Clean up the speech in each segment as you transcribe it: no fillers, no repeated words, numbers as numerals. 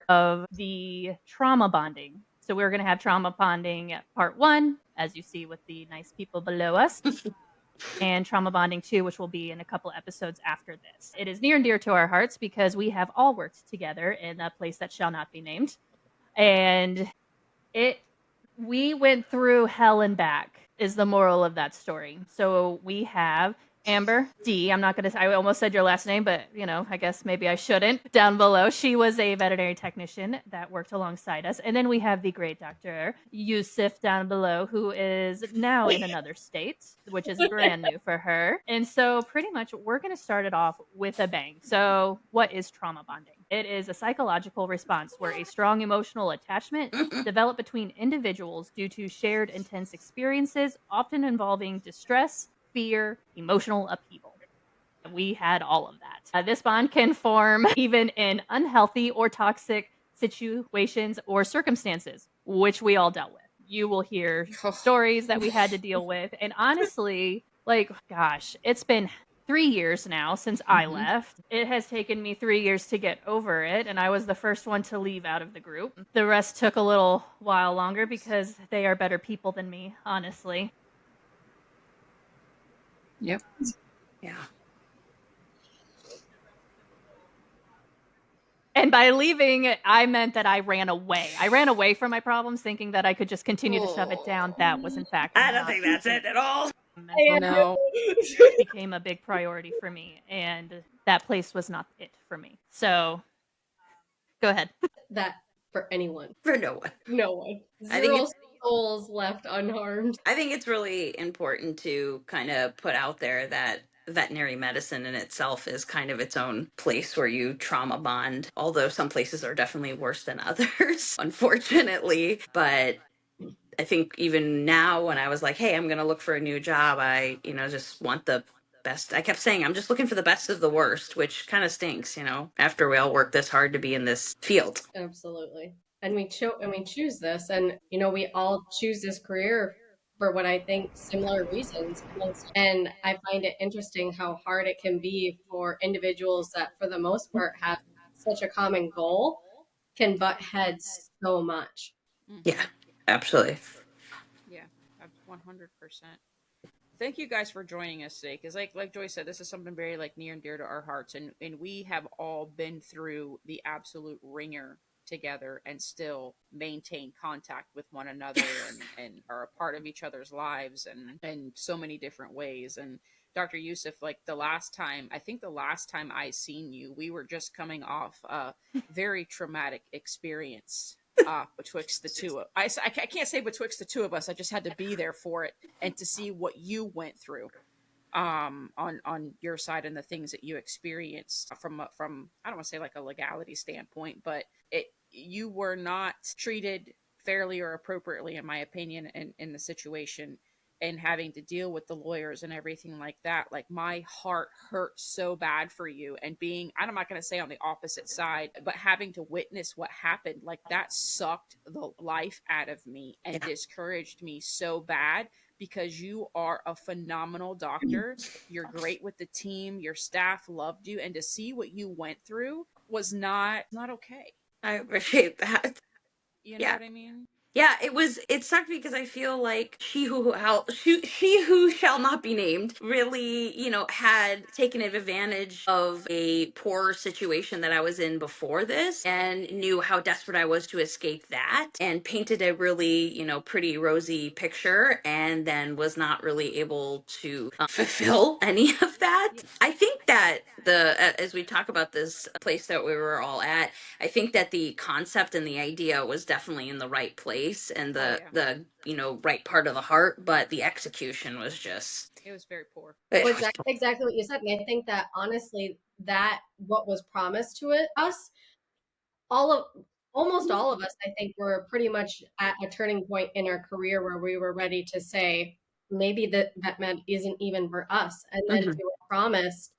of the trauma bonding. So we're going to have trauma bonding part 1, as you see with the nice people below us, and trauma bonding 2, which will be in a couple episodes after this. It is near and dear to our hearts because we have all worked together in a place that shall not be named. And we went through hell and back is the moral of that story. So we have Amber D. I almost said your last name, but I guess maybe I shouldn't. Down below, she was a veterinary technician that worked alongside us. And then we have the great Dr. Yusuf down below, who is now in another state, which is brand new for her. And so pretty much we're going to start it off with a bang. So what is trauma bonding? It is a psychological response where a strong emotional attachment developed between individuals due to shared intense experiences, often involving distress, fear, emotional upheaval. We had all of that. This bond can form even in unhealthy or toxic situations or circumstances, which we all dealt with. You will hear stories that we had to deal with. And honestly, gosh, it's been 3 years now since I left. It has taken me 3 years to get over it, and I was the first one to leave out of the group. The rest took a little while longer because they are better people than me, honestly. Yep. Yeah. And by leaving, I meant that I ran away. I ran away from my problems thinking that I could just continue to shove it down. That was, in fact, I don't think that's it at all. Mental No. health became a big priority for me, and that place was not it for me. So, go ahead. That for anyone. For no one. No one. I think Zero souls left unharmed. I think it's really important to kind of put out there that veterinary medicine in itself is kind of its own place where you trauma bond, although some places are definitely worse than others, unfortunately. But I think even now when I was like, hey, I'm going to look for a new job, I, just want the best. I kept saying, I'm just looking for the best of the worst, which kind of stinks, after we all work this hard to be in this field. Absolutely. And we choose this, and we all choose this career for what I think similar reasons. And I find it interesting how hard it can be for individuals that for the most part have such a common goal can butt heads so much. Yeah, absolutely. Yeah, 100%. Thank you guys for joining us today, because like Joy said, this is something very near and dear to our hearts, and we have all been through the absolute ringer together and still maintain contact with one another and are a part of each other's lives and so many different ways. And Dr. Yusuf, the last time I seen you, we were just coming off a very traumatic experience betwixt the two of I can't say betwixt the two of us. I just had to be there for it and to see what you went through on your side and the things that you experienced from I don't want to say a legality standpoint, but you were not treated fairly or appropriately, in my opinion, in the situation, and having to deal with the lawyers and everything like that. My heart hurt so bad for you, and I'm not going to say on the opposite side, but having to witness what happened, that sucked the life out of me and discouraged me so bad, because you are a phenomenal doctor. You're great with the team. Your staff loved you. And to see what you went through was not okay. I appreciate that. You know what I mean? Yeah, it sucked because I feel like she who shall not be named really, had taken advantage of a poor situation that I was in before this and knew how desperate I was to escape that and painted a really, pretty rosy picture, and then was not really able to fulfill any of that. I think that as we talk about this place that we were all at, I think that the concept and the idea was definitely in the right place and the right part of the heart, but the execution was just, it was very poor. Exactly what you said. And I think that honestly, that what was promised to us, almost all of us, I think, were pretty much at a turning point in our career where we were ready to say, maybe that med isn't even for us. And then we were promised,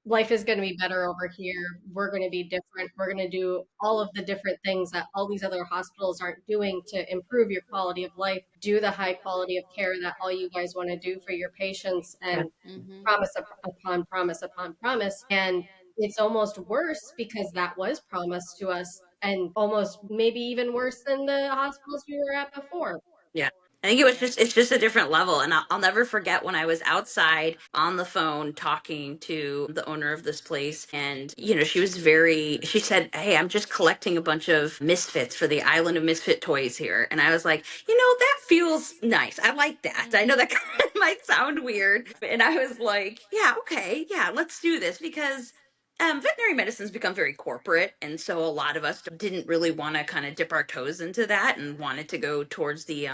life is going to be better over here. We're going to be different. We're going to do all of the different things that all these other hospitals aren't doing to improve your quality of life, do the high quality of care that all you guys want to do for your patients, and promise upon promise upon promise. And it's almost worse because that was promised to us, and almost maybe even worse than the hospitals we were at before. Yeah. I think it's just a different level. And I'll never forget when I was outside on the phone talking to the owner of this place. And, she said, "Hey, I'm just collecting a bunch of misfits for the Island of Misfit Toys here." And I was like, that feels nice. I like that. I know that kind of might sound weird. And I was like, yeah, okay, yeah, let's do this because veterinary medicine's become very corporate, and so a lot of us didn't really want to kind of dip our toes into that and wanted to go towards the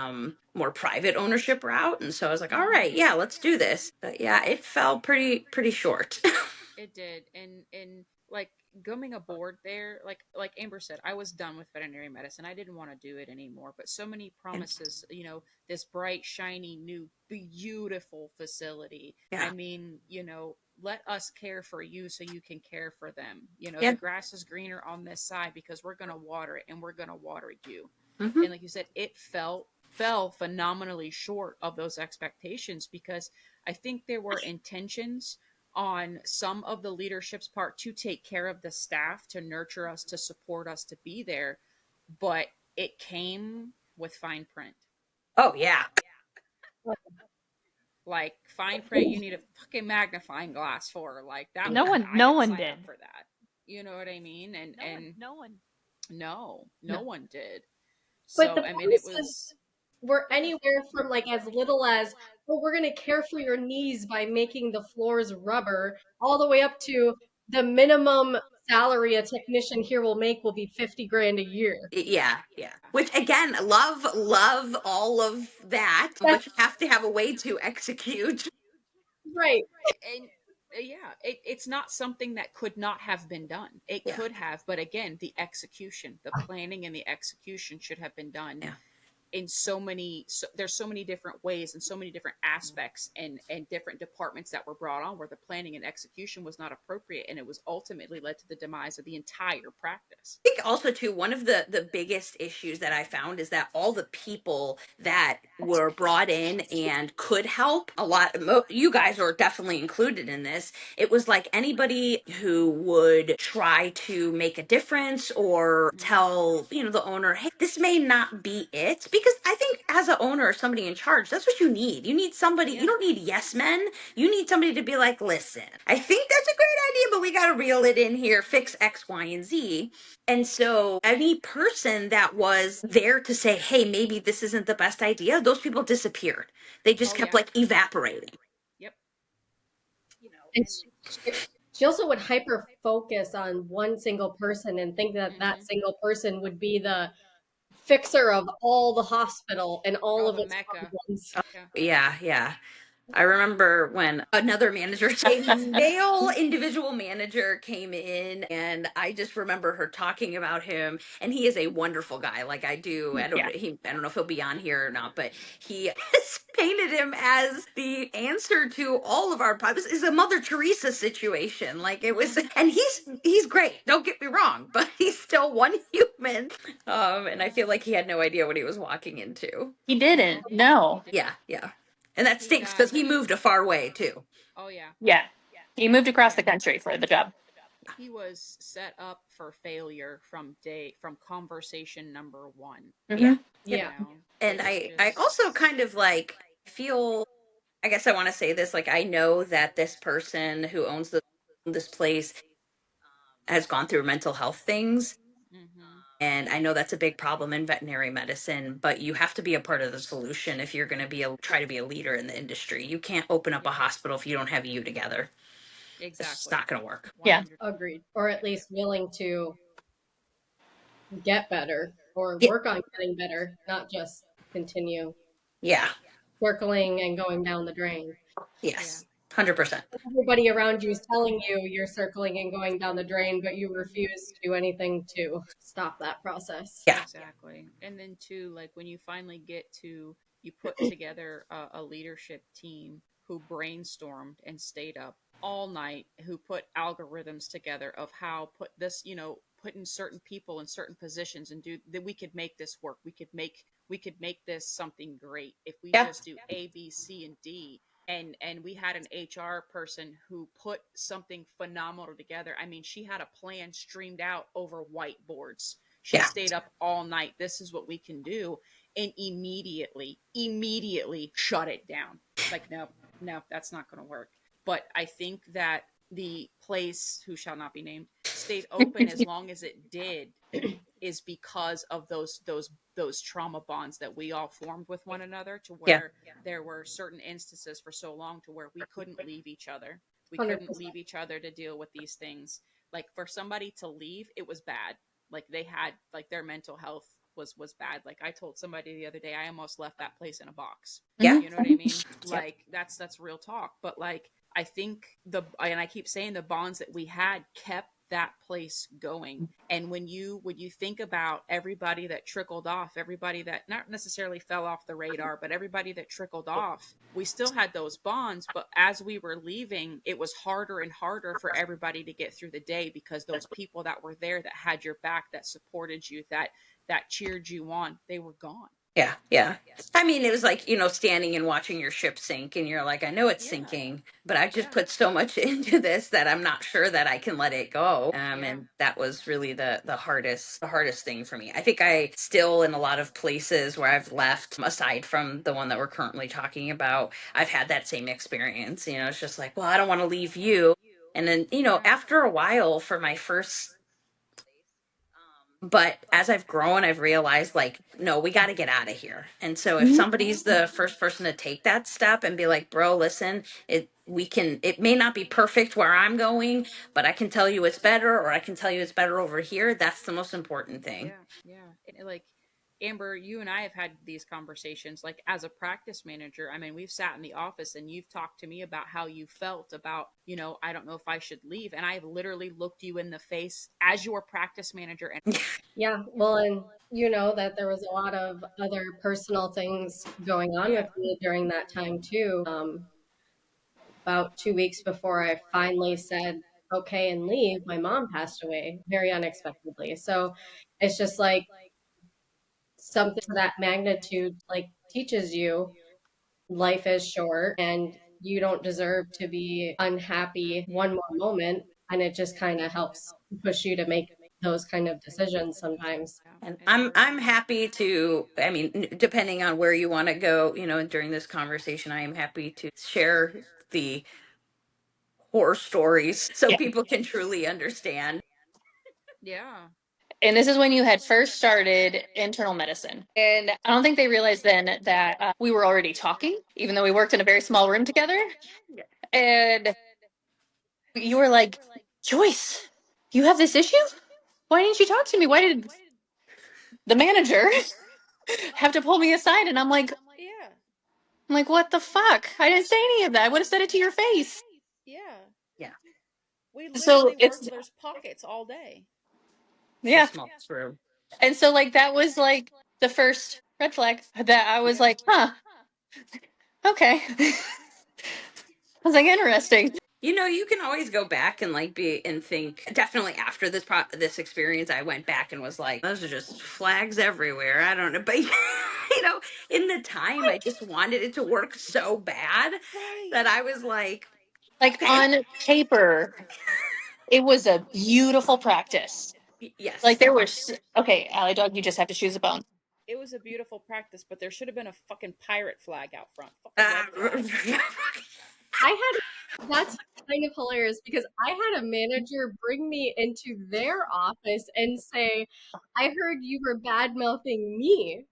more private ownership route. And so I was like, all right, yeah, let's do this. But yeah, it fell pretty short. It did. And like coming aboard there, like Amber said, I was done with veterinary medicine. I didn't want to do it anymore. But so many promises, this bright, shiny, new, beautiful facility. Yeah. I mean, let us care for you so you can care for them. Yeah. The grass is greener on this side because we're gonna water it and we're gonna water you. Mhm. And like you said, it fell phenomenally short of those expectations because I think there were intentions on some of the leadership's part to take care of the staff, to nurture us, to support us, to be there, but it came with fine print. Oh yeah. Like fine print, you need a fucking magnifying glass for. Like that. No Was, one, I no didn't one sign did. up for that. You know what I mean? And No one. no one did. But the So I mean, it promises was. were anywhere from like as little as, oh, we're going to care for your knees by making the floors rubber, all the way up to the minimum salary a technician here will make will be 50 grand a year. Yeah, yeah. Which again, love all of that, but you have to have a way to execute. Right. And yeah, it's not something that could not have been done. It Yeah. could have, but again, the execution, the planning and the execution should have been done Yeah. in there's so many different ways and so many different aspects and different departments that were brought on where the planning and execution was not appropriate, and it was ultimately led to the demise of the entire practice. I think also too, one of the biggest issues that I found is that all the people that were brought in and could help a lot, you guys are definitely included in this. It was like anybody who would try to make a difference or tell the owner, hey, this may not be it, because I think as an owner or somebody in charge, that's what you need. You need somebody. You don't need yes men. You need somebody to be like, listen, I think that's a great idea, but we got to reel it in here, fix X, Y, and Z. And so any person that was there to say, hey, maybe this isn't the best idea, those people disappeared. They just kept like evaporating. Yep. And she also would hyper focus on one single person and think that that single person would be the fixer of all the hospital and all of its problems. Yeah, yeah. I remember when another manager, a male individual manager, came in, and I just remember her talking about him. And he is a wonderful guy. Like I do, I don't know if he'll be on here or not, but he painted him as the answer to all of our problems. It's a Mother Teresa situation. Like it was, and he's great. Don't get me wrong, but he's still one human. And I feel like he had no idea what he was walking into. He didn't. No. Yeah, yeah. And that stinks because he moved a far way too. Oh yeah. Yeah. He moved across the country for the job. He was set up for failure from conversation number one. Yeah. Yeah. And I also kind of like feel, I guess I want to say this, like I know that this person who owns this place has gone through mental health things. And I know that's a big problem in veterinary medicine, but you have to be a part of the solution if you're going to try to be a leader in the industry. You can't open up a hospital if you don't have you together. Exactly. It's not going to work. Yeah. Agreed. Or at least willing to get better or Yeah. work on getting better, not just continue Yeah. circling and going down the drain. Yes. 100%. Everybody around you is telling you you're circling and going down the drain, but you refuse to do anything to stop that process. Yeah. Exactly. And then too, like when you finally get to, you put together a leadership team who brainstormed and stayed up all night, who put algorithms together of how putting certain people in certain positions and do that, we could make this work. We could make this something great if we just do A, B, C, and D. And we had an HR person who put something phenomenal together. I mean, she had a plan streamed out over whiteboards. She stayed up all night. This is what we can do. And immediately shut it down. Like, no, that's not going to work. But I think that the place, who shall not be named, stayed open as long as it did is because of those trauma bonds that we all formed with one another, to where there were certain instances for so long to where we couldn't leave each other. We couldn't 100%. leave each other to deal with these things. Like, for somebody to leave, it was bad. Like, they had, like, their mental health was bad. Like, I told somebody the other day, I almost left that place in a box. Yeah. You know what I mean? Like, that's real talk. But, like, I think and I keep saying, the bonds that we had kept that place going. And when you think about everybody that trickled off, everybody that not necessarily fell off the radar, but everybody that trickled off, we still had those bonds. But as we were leaving, it was harder and harder for everybody to get through the day, because those people that were there, that had your back, that supported you, that cheered you on, they were gone. Yeah. I mean, it was like, standing and watching your ship sink, and you're like, I know it's sinking, but I just put so much into this that I'm not sure that I can let it go. And that was really the hardest thing for me. I think I still, in a lot of places where I've left, aside from the one that we're currently talking about, I've had that same experience. It's just like, well, I don't want to leave you. And then, after a while, for my first, but as I've grown, I've realized, like, no, we got to get out of here. And so if somebody's the first person to take that step and be like, bro, listen, it may not be perfect where I'm going, but I can tell you it's better, or I can tell you it's better over here. That's the most important thing. Yeah. And, like, Amber, you and I have had these conversations, like, as a practice manager. I mean, we've sat in the office and you've talked to me about how you felt about, I don't know if I should leave. And I've literally looked you in the face as your practice manager. And Yeah, well, and you know that there was a lot of other personal things going on with me during that time too. About 2 weeks before I finally said okay and leave, my mom passed away very unexpectedly. So it's just like something to that magnitude, like, teaches you life is short and you don't deserve to be unhappy one more moment. And it just kind of helps push you to make those kind of decisions sometimes. And I'm happy to, I mean, depending on where you want to go, during this conversation, I am happy to share the horror stories so people can truly understand. Yeah. And this is when you had first started internal medicine. And I don't think they realized then that we were already talking, even though we worked in a very small room together. And you were like, Joyce, you have this issue? Why didn't you talk to me? Why did the manager have to pull me aside? And I'm like, what the fuck? I didn't say any of that. I would have said it to your face. Yeah. We So literally worked those pockets all day. Yeah. Small room. And so, like, that was like the first red flag that I was like, huh, okay. I was like, interesting. You can always go back and, like, be and think. Definitely after this experience, I went back and was like, those are just flags everywhere. I don't know, but in the time, I just wanted it to work so bad that I was like, on paper, it was a beautiful practice. Yes. Like, there was, okay, Allie Dog, you just have to choose a bone. It was a beautiful practice, but there should have been a fucking pirate flag out front. That's kind of hilarious, because I had a manager bring me into their office and say, I heard you were bad mouthing me.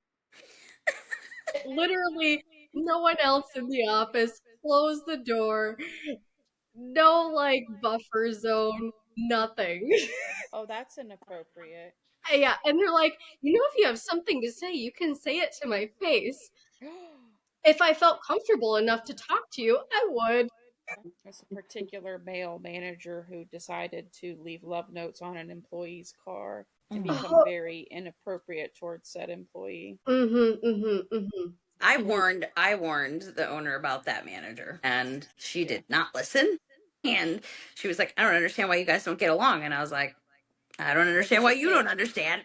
Literally, no one else in the office, close the door, no, like, buffer zone, nothing. Oh, that's inappropriate. Yeah, and they're like, if you have something to say, you can say it to my face. If I felt comfortable enough to talk to you, I would. There's a particular male manager who decided to leave love notes on an employee's car and become very inappropriate towards said employee. I warned the owner about that manager, and she did not listen. And she was like, I don't understand why you guys don't get along. And I was like, I don't understand why you don't understand.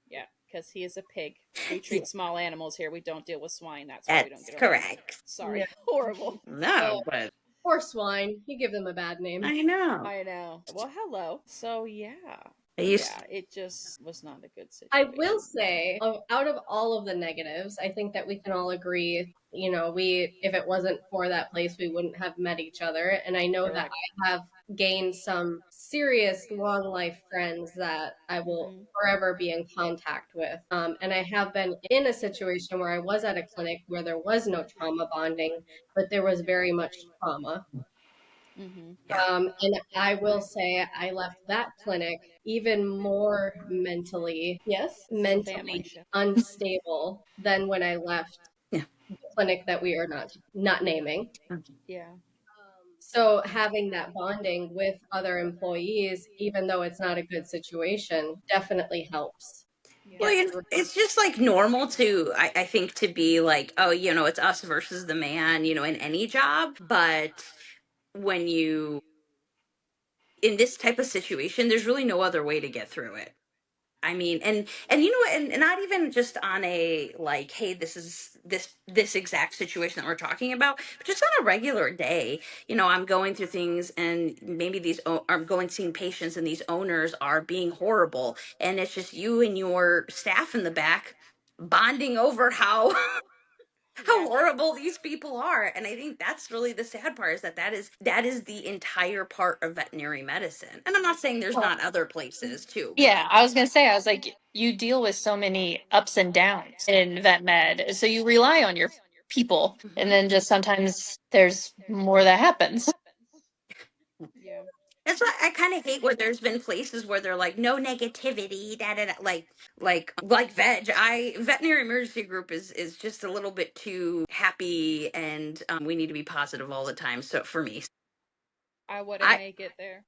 Yeah, because he is a pig. We treat small animals here. We don't deal with swine. That's why we don't get along. Correct. Sorry. Horrible. No, but Or swine. You give them a bad name. I know. Well, hello. So, yeah. Yeah, it just was not a good I situation. will say, out of all of the negatives, I think that we can all agree, if it wasn't for that place, we wouldn't have met each other. And I know that Correct. I have gained some serious long life friends that I will Mm-hmm. forever be in contact with. And I have been in a situation where I was at a clinic where there was no trauma bonding, but there was very much trauma. Mm-hmm. And I will say I left that clinic even more mentally, yes, The family mentally shift. unstable than when I left Yeah. the clinic that we are not naming. Yeah. So having that bonding with other employees, even though it's not a good situation, definitely helps Yeah. Well, get you know, through. it's just like normal to, I think, to be like, oh, it's us versus the man, in any job. But when in this type of situation, there's really no other way to get through it. I mean, and you know what, and not even just on a like, hey, this is this exact situation that we're talking about, but just on a regular day, I'm going through things, and maybe I'm going seeing patients, and these owners are being horrible, and it's just you and your staff in the back bonding over how how Yeah. horrible these people are. And I think that's really the sad part, is that is the entire part of veterinary medicine. And I'm not saying there's Well, not other places too, but yeah, I was gonna say, I was like, you deal with so many ups and downs in vet med, so you rely on your people, and Mhm. then just sometimes there's more that happens. Yeah. That's why I kind of hate where there's been places where they're like, no negativity, da da da, like veterinary emergency group is just a little bit too happy, and we need to be positive all the time. So for me, I wouldn't I make it there.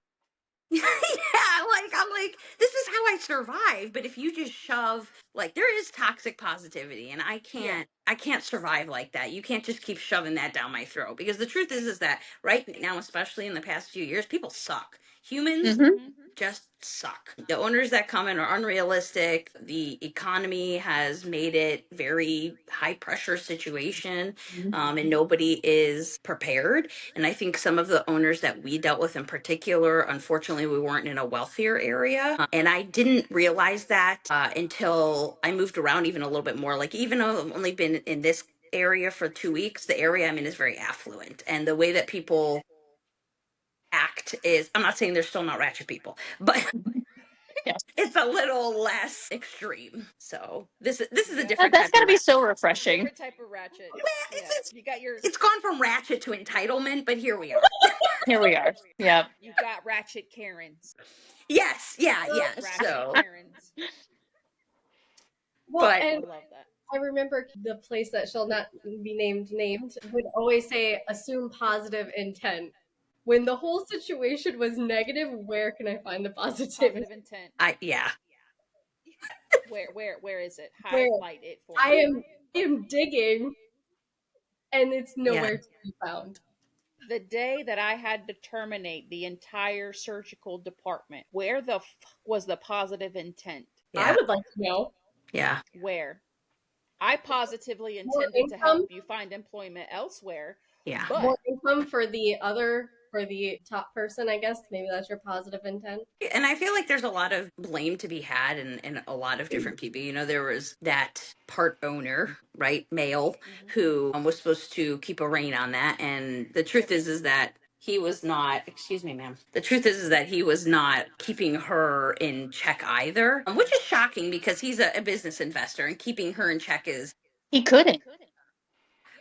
yeah, like I'm like, this is how I survive. But if you just shove, like, there is toxic positivity, and I Yeah. can't survive like that. You can't just keep shoving that down my throat, because the truth is that right now, especially in the past few years, people suck. Humans Hmm. Mm-hmm. just suck. The owners that come in are unrealistic. The economy has made it very high pressure situation, and nobody is prepared. And I think some of the owners that we dealt with in particular, unfortunately, we weren't in a wealthier area. And I didn't realize that until I moved around even a little bit more. Like, even though I've only been in this area for 2 weeks, the area I'm in is very affluent. And the way that people act is, I'm not saying they're still not ratchet people, but Yeah, it's a little less extreme. So this is a Yeah. different that's type gotta of be rat. so refreshing. Different type of ratchet. Well, Yeah. it's You got your it's gone from ratchet to entitlement, but here we are. Here we are. Yeah. you got ratchet Karens. Yes, yeah, Well, yes. Ratchet So, Karens. but I and love that. I remember the place that shall not be named would always say, assume positive intent. When the whole situation was negative, where can I find the positivity? Positive intent. yeah. Where is it? Where Highlight it for I me. am digging and it's Yeah. nowhere to be found. The day that I had to terminate the entire surgical department, where the was the positive intent? I Yeah. would like to know. Yeah. Where? I positively More intended to income, help you find employment elsewhere, Yeah. but more income for the top person, I guess. Maybe that's your positive intent. And I feel like there's a lot of blame to be had in a lot of different people. There was that part owner, right, male, mhm, who was supposed to keep a rein on that. And the truth is that he was not, excuse me, ma'am. The truth is that he was not keeping her in check either, which is shocking, because he's a business investor, and keeping her in check is, He couldn't.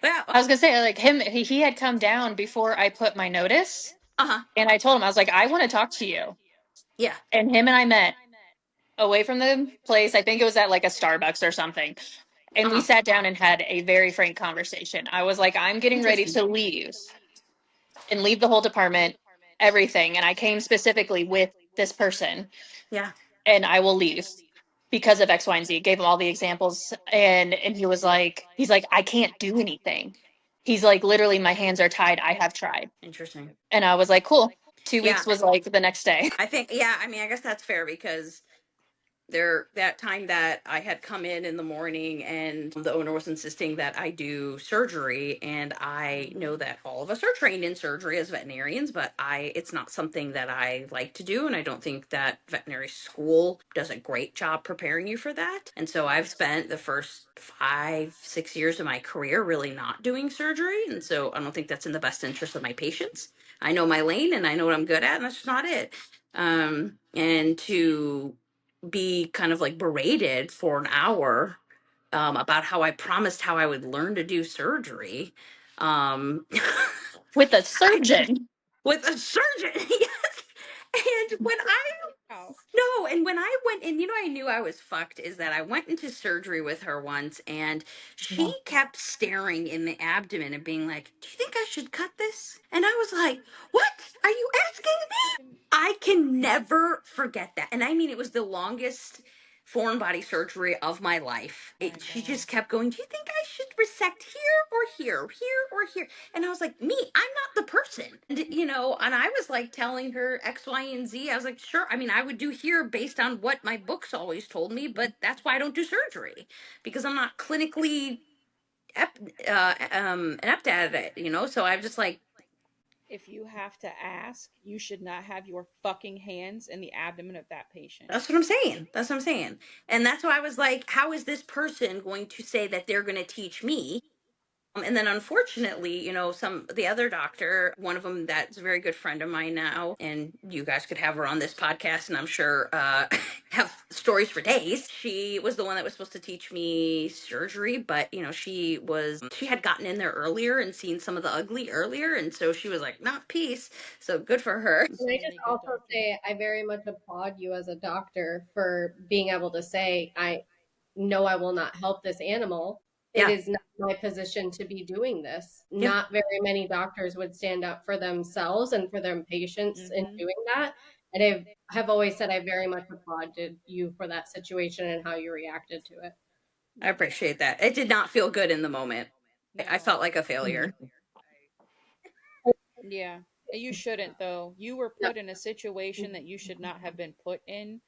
well, I was gonna say, like, he had come down before I put my notice, uh-huh. and I told him, I was like, I want to talk to you. Yeah. And him and I met away from the place. I think it was at like a Starbucks or something. And we Uh-huh. sat down and had a very frank conversation. I was like, I'm getting ready Interesting. to leave and leave the whole department, everything. And I came specifically with this person, Yeah. and I will leave because of X, Y, and Z. Gave him all the examples. And he was like, he's like, I can't do anything. He's like, literally, my hands are tied. I have tried. Interesting. And I was like, cool. 2 weeks Yeah. was like the next day. I think, yeah, I mean, I guess that's fair, because That time that I had come in the morning and the owner was insisting that I do surgery, and I know that all of us are trained in surgery as veterinarians, but it's not something that I like to do, and I don't think that veterinary school does a great job preparing you for that. And so I've spent the first 5, 6 years of my career really not doing surgery, and so I don't think that's in the best interest of my patients. I know my lane and I know what I'm good at, and that's just not it. And to be kind of like berated for an hour about how I promised how I would learn to do surgery um, With a surgeon. with a surgeon. Yes. And when I Wow. no, and when I went in, I knew I was fucked is that I went into surgery with her once, and she kept staring in the abdomen and being like, "Do you think I should cut this?" And I was like, "What are you asking me?" I can never forget that. And I mean, it was the longest foreign body surgery of my life. She just kept going, "Do you think I should resect here or here, here or here?" And I was like, "Me, I'm not the person." And I was like telling her X, Y, and Z. I was like, "Sure. I mean, I would do here based on what my books always told me, but that's why I don't do surgery, because I'm not clinically inept at it. So I'm just like, If you have to ask, you should not have your fucking hands in the abdomen of that patient. that's what I'm saying. That's what I'm saying. And that's why I was like, how is this person going to say that they're going to teach me? And then unfortunately, the other doctor, one of them that's a very good friend of mine now, and you guys could have her on this podcast and I'm sure have stories for days. She was the one that was supposed to teach me surgery, but she had gotten in there earlier and seen some of the ugly earlier, and so she was like, not peace. So good for her. And I just also say I very much applaud you as a doctor for being able to say, I know I will not help this animal. It Yeah. is not my position to be doing this. Yeah. Not very many doctors would stand up for themselves and for their patients in doing that. And I have always said I very much applauded you for that situation and how you reacted to it. I appreciate that. It did not feel good in the moment. I felt like a failure. Yeah. You shouldn't though. You were put in a situation that you should not have been put in,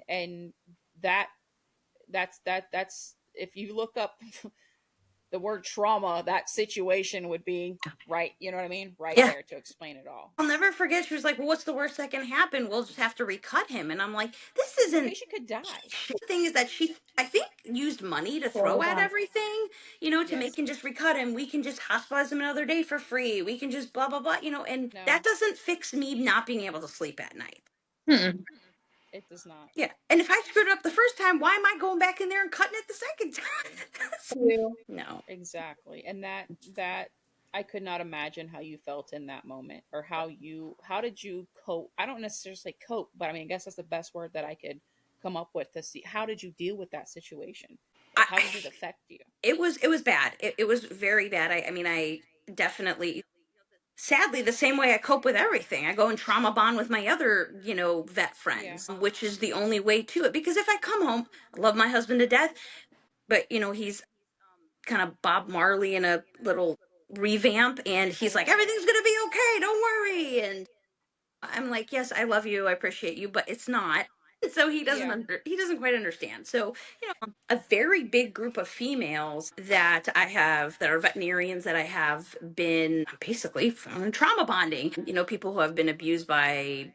and that's if you look up the word trauma, that situation would be right, you know what I mean? Right Yeah. there to explain it all. I'll never forget. She was like, "Well, what's the worst that can happen? We'll just have to recut him." And I'm like, "This The isn't." patient could die. The thing is that she, I think, used money to throw at everything, to make and just recut him. We can just hospitalize him another day for free. We can just blah blah blah, and No. that doesn't fix me not being able to sleep at night. It does not. Yeah, and if I screwed it up the first time, why am I going back in there and cutting it the second time? No. Exactly. And that I could not imagine how you felt in that moment, or how did you cope? I don't necessarily say cope, but I mean, I guess that's the best word that I could come up with to see how did you deal with that situation? Like, how did it affect you? It was bad. It was very bad. I mean, I definitely, sadly, the same way I cope with everything. I go and trauma bond with my other, vet friends, which is the only way to it. Because if I come home, I love my husband to death, but he's kind of Bob Marley in a little revamp, and he's like, "Everything's gonna be okay, don't worry." And I'm like, "Yes, I love you, I appreciate you, but it's not." So he doesn't he doesn't quite understand. So a very big group of females that I have that are veterinarians that I have been basically trauma bonding. People who have been abused by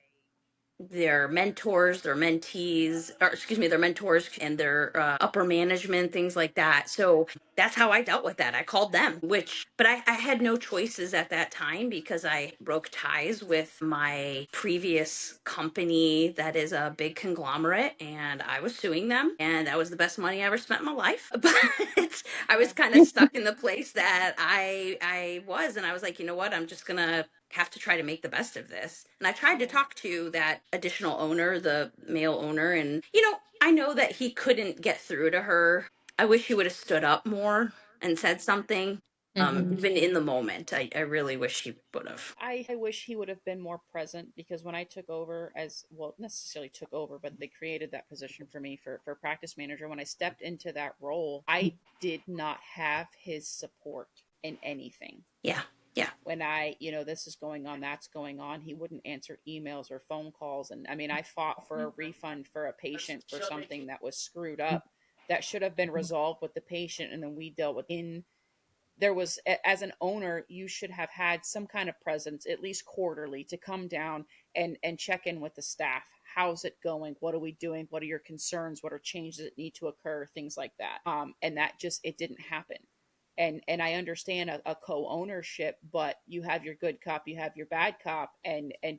their mentors, their mentees, or excuse me, their mentors and their upper management, things like that. So that's how I dealt with that. I called them, but I had no choices at that time because I broke ties with my previous company that is a big conglomerate, and I was suing them, and that was the best money I ever spent in my life. But I was kind of stuck in the place that I was, and I was like, you know what, I'm just gonna have to try to make the best of this. And I tried to talk to that additional owner, the male owner, and I know that he couldn't get through to her. I wish he would have stood up more and said something. Even in the moment, I really wish he would have. I wish he would have been more present, because when I took over, as well, necessarily took over, but they created that position for me for practice manager. When I stepped into that role, I did not have his support in anything. Yeah. Yeah. When this is going on, that's going on, he wouldn't answer emails or phone calls. And I mean, I fought for a refund for a patient for something that was screwed up that should have been resolved with the patient. And then we dealt with there was, as an owner, you should have had some kind of presence at least quarterly to come down and check in with the staff. How's it going? What are we doing? What are your concerns? What are changes that need to occur? Things like that. And that just, it didn't happen. And I understand a co-ownership, but you have your good cop, you have your bad cop,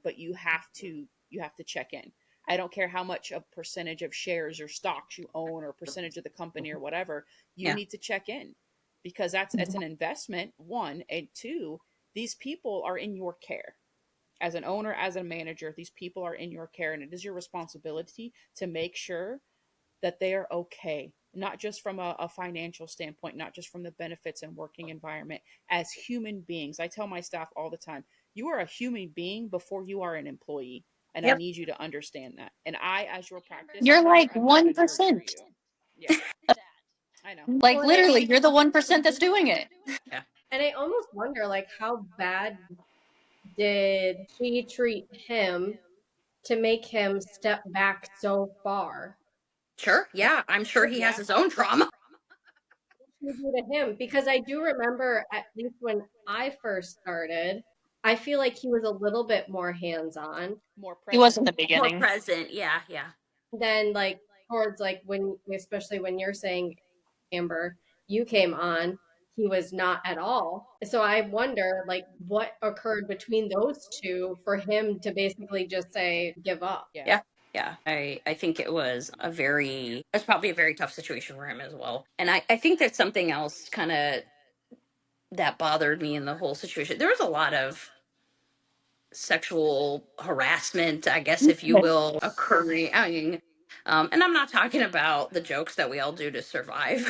but you have to check in. I don't care how much a percentage of shares or stocks you own or percentage of the company or whatever, you need to check in, because it's an investment, one, and two, these people are in your care. As an owner, as a manager, these people are in your care, and it is your responsibility to make sure that they are okay, not just from a financial standpoint, not just from the benefits and working environment, as human beings. I tell my staff all the time, you are a human being before you are an employee. And I need you to understand that. And I, as your practice You're manager, like I'm here to nurture 1%. you. Yeah, I know. Like literally, you're the 1% that's doing it. Yeah. And I almost wonder, like, how bad did she treat him to make him step back so far? Sure. Yeah. I'm sure he has his own trauma. What did she do to him? Because I do remember, at least when I first started, I feel like he was a little bit more hands-on More He was in present. the More beginning. present. Yeah. Yeah. than like towards like when, especially when you're saying, Amber, you came on, he was not at all. So I wonder, like, what occurred between those two for him to basically just say, give up. Yeah. Yeah. Yeah. I think it's probably a very tough situation for him as well. And I think that's something else kind of that bothered me in the whole situation. There was a lot of sexual harassment, I guess, if you will, occurring. I mean, and I'm not talking about the jokes that we all do to survive.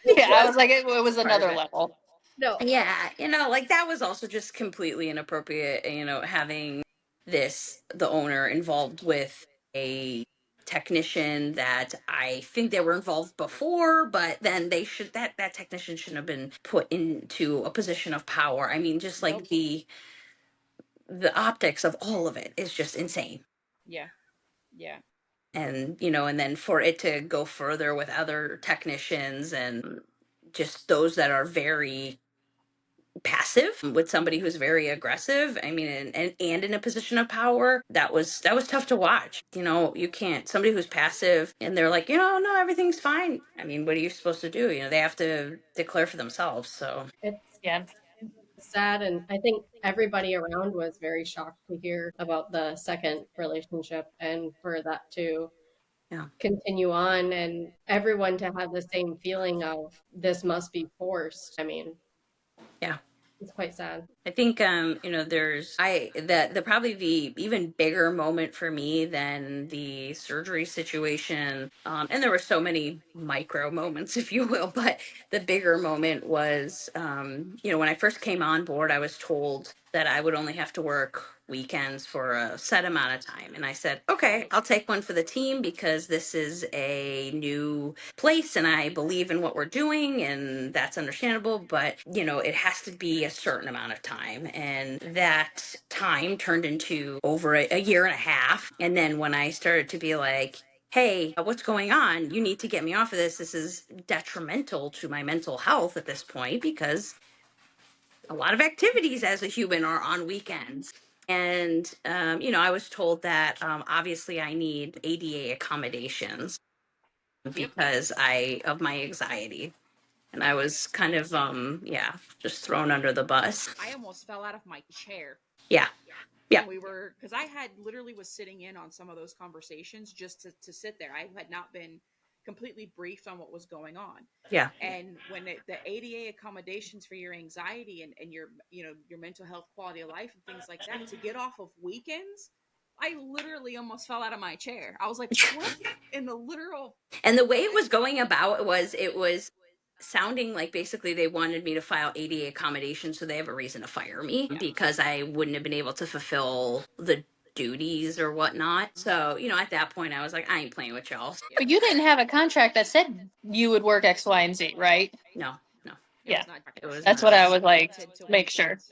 Yeah, I was like, it was Part of another it. level. No, Yeah, like that was also just completely inappropriate, having the owner involved with a technician that I think they were involved before, but then that technician shouldn't have been put into a position of power. I mean, just like Nope. the optics of all of it is just insane. Yeah. Yeah. And and then for it to go further with other technicians and just those that are very passive with somebody who's very aggressive, I mean, and in a position of power, that was tough to watch. You can't, somebody who's passive and they're like, no, everything's fine. I mean, what are you supposed to do? They have to declare for themselves. So it's Yeah. sad. And I think everybody around was very shocked to hear about the second relationship and for that to yeah. continue on and everyone to have the same feeling of this must be forced. I mean, Yeah. it's quite sad. I think probably the even bigger moment for me than the surgery situation, and there were so many micro moments, if you will, but the bigger moment was when I first came on board, I was told that I would only have to work weekends for a set amount of time, and I said, okay, I'll take one for the team because this is a new place and I believe in what we're doing, and that's understandable, but it has to be a certain amount of time, and that time turned into over a year and a half. And then when I started to be like, hey, what's going on? You need to get me off of this. This is detrimental to my mental health at this point because a lot of activities as a human are on weekends. And, I was told that obviously I need ADA accommodations because of my anxiety. And I was kind of, just thrown under the bus. I almost fell out of my chair. Yeah. Yeah. Because I had literally was sitting in on some of those conversations just to sit there. I had not been completely briefed on what was going on. Yeah. And when the ADA accommodations for your anxiety and your, your mental health, quality of life and things like that, to get off of weekends, I literally almost fell out of my chair. I was like, what in the literal? And the way it was going about it was sounding like basically they wanted me to file ADA accommodation so they have a reason to fire me because I wouldn't have been able to fulfill the duties or whatnot. So, at that point I was like, I ain't playing with y'all. But you didn't have a contract that said you would work X, Y, and Z, right? No. It Yeah. was not. It was That's not. what I was like, Limited to make sure. weekends.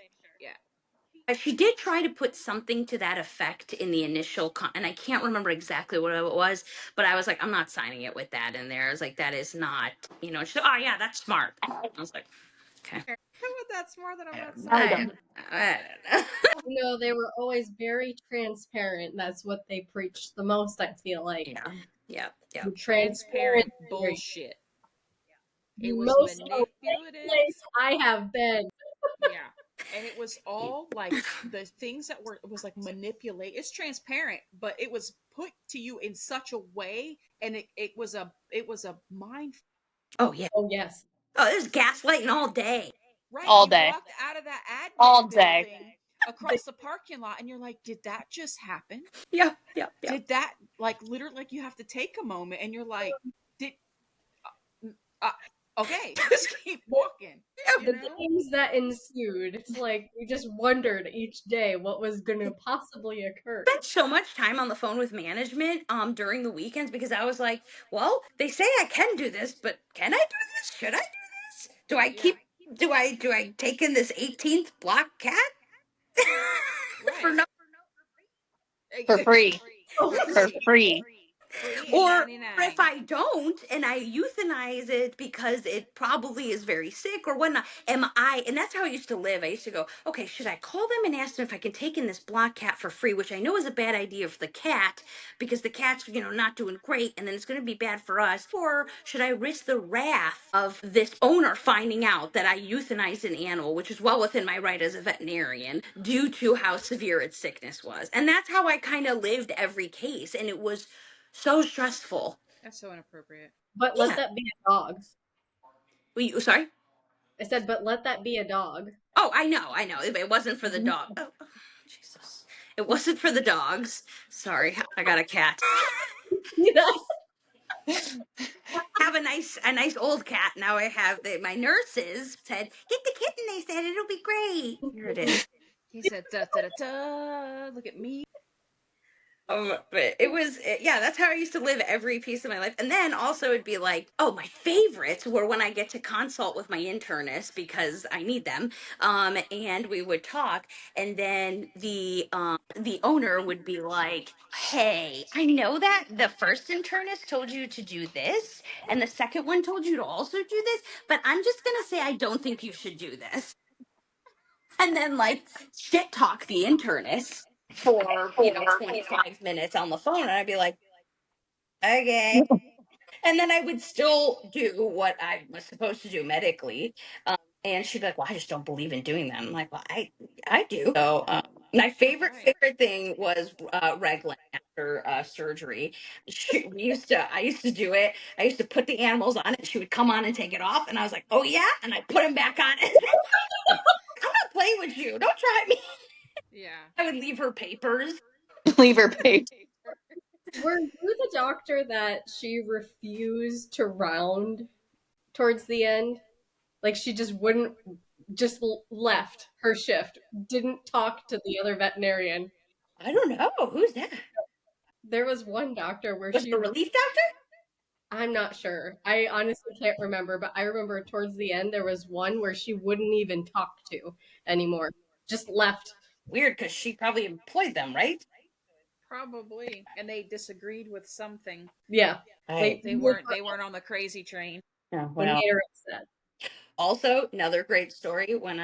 She did try to put something to that effect in the initial and I can't remember exactly what it was, but I was like, I'm not signing it with that in there. I was like, that is not, you know. She said, oh yeah, that's smart. I was like, okay. How about that's more than I'm not I saying? don't know. You know, they were always very transparent. That's what they preached the most, I feel like. Yeah. Transparent bullshit. The It was most manipulative. place I have been. Yeah. And it was all like the things that were, it was like manipulate. It's transparent, but it was put to you in such a way, and it was a mind. Oh yeah. Oh yes. Oh, there's gaslighting all day. Right. All You day. walked out of that admin All day. building across the parking lot, and you're like, did that just happen? Yeah. Did that, like, literally, like, you have to take a moment, and you're like, did okay, just keep walking. The days that ensued, it's like we just wondered each day what was going to possibly occur. I spent so much time on the phone with management during the weekends because I was like, well, they say I can do this, but can I do this? Should I do this? Do I do I take in this 18th block cat? For no For free. For For free. Or if I don't and I euthanize it because it probably is very sick or whatnot, and that's how I used to live. I used to go, okay, should I call them and ask them if I can take in this block cat for free, which I know is a bad idea for the cat because the cat's, not doing great and then it's going to be bad for us. Or should I risk the wrath of this owner finding out that I euthanized an animal, which is well within my right as a veterinarian, due to how severe its sickness was? And that's how I kind of lived every case. And it was so stressful. That's so inappropriate. But let that be a dog. Sorry? I said, but let that be a dog. Oh, I know. It wasn't for the dog. Oh, Jesus. It wasn't for the dogs. Sorry, I got a cat. I have a nice old cat. Now I have my nurses said, get the kitten. They said it'll be great. Here it is. He said, da, da, da, da, look at me. But it was, that's how I used to live every piece of my life. And then also it'd be like, my favorites were when I get to consult with my internist because I need them. And we would talk, and then the owner would be like, hey, I know that the first internist told you to do this, and the second one told you to also do this, but I'm just going to say I don't think you should do this. And then, like, shit talk the internist for 25 minutes on the phone, and I'd be like, okay. And then I would still do what I was supposed to do medically, and she'd be like, well, I just don't believe in doing that. I'm like, well, I do. So my favorite thing was regling after surgery. I used to do it. I used to put the animals on it, she would come on and take it off, and I was like, oh yeah, and I put them back on it. I'm not playing with you, don't try me. Yeah. I would leave her papers. Leave her papers. Were you the doctor that she refused to round towards the end? Like she just wouldn't, just left her shift, didn't talk to the other veterinarian. I don't know. Who's that? There was one doctor where Was she... the relief doctor? I'm not sure. I honestly can't remember, but I remember towards the end there was one where she wouldn't even talk to anymore. Just left. Weird, because she probably employed them, right? Probably. And they disagreed with something. Yeah. Right. They weren't on the crazy train. Yeah, They made her upset. Also, another great story when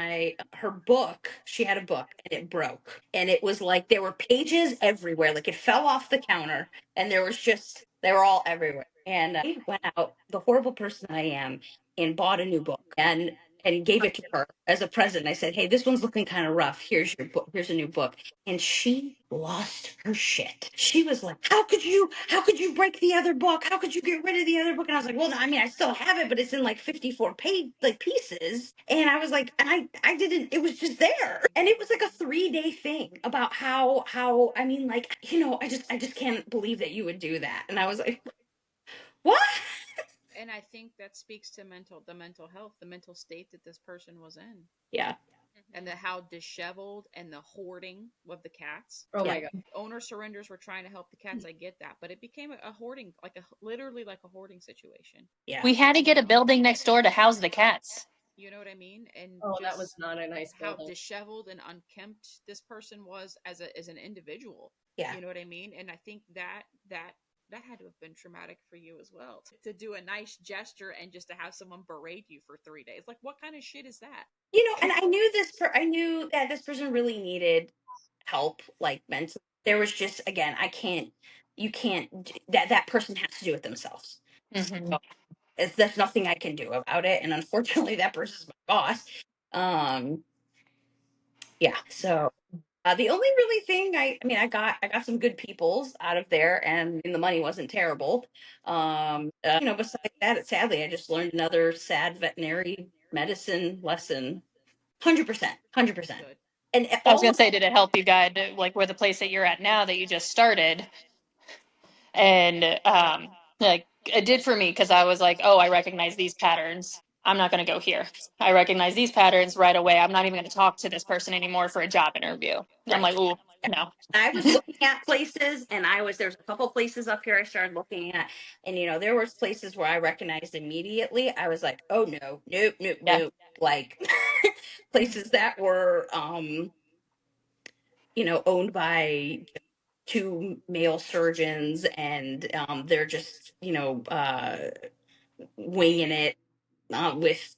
her book, she had a book and it broke. And it was like there were pages everywhere. Like it fell off the counter and they were all everywhere. And I went out, the horrible person I am, and bought a new book and gave it to her as a present. I said, hey, this one's looking kind of rough. Here's your book. Here's a new book. And she lost her shit. She was like, how could you break the other book? How could you get rid of the other book? And I was like, well, I mean, I still have it, but it's in like 54 pieces. And I was like, and I didn't, it was just there. And it was like a 3-day thing about how, I mean, like, I just can't believe that you would do that. And I was like, what? And I think that speaks to the mental health, the mental state that this person was in. Yeah. And how disheveled and the hoarding of the cats. Oh my God. Owner surrenders were trying to help the cats. I get that. But it became a hoarding, literally like a hoarding situation. Yeah. We had to get a building next door to house the cats. You know what I mean? And Oh, that was just not a nice how building. disheveled and unkempt this person was as an individual. Yeah. You know what I mean? And I think that had to have been traumatic for you as well, to do a nice gesture and just to have someone berate you for 3 days. Like, what kind of shit is that? And I knew that this person really needed help, like mentally. There was just, again, you can't, that person has to do it themselves. Mm-hmm. So there's nothing I can do about it. And unfortunately, that person's my boss. Um, yeah. So the only really thing I got some good peoples out of there, and the money wasn't terrible. Besides that, sadly, I just learned another sad veterinary medicine lesson. 100%, 100%. Good. And I was all gonna of say, did it help you guide like where the place that you're at now that you just started? And like it did for me because I was like, oh, I recognize these patterns. I'm not going to go here. I recognize these patterns right away. I'm not even going to talk to this person anymore for a job interview. I'm right. like, ooh, no. I was looking at places, and there's a couple places up here I started looking at, and there was places where I recognized immediately. I was like, oh no, nope, nope, Yeah. nope. Like places that were owned by two male surgeons, and they're just winging it with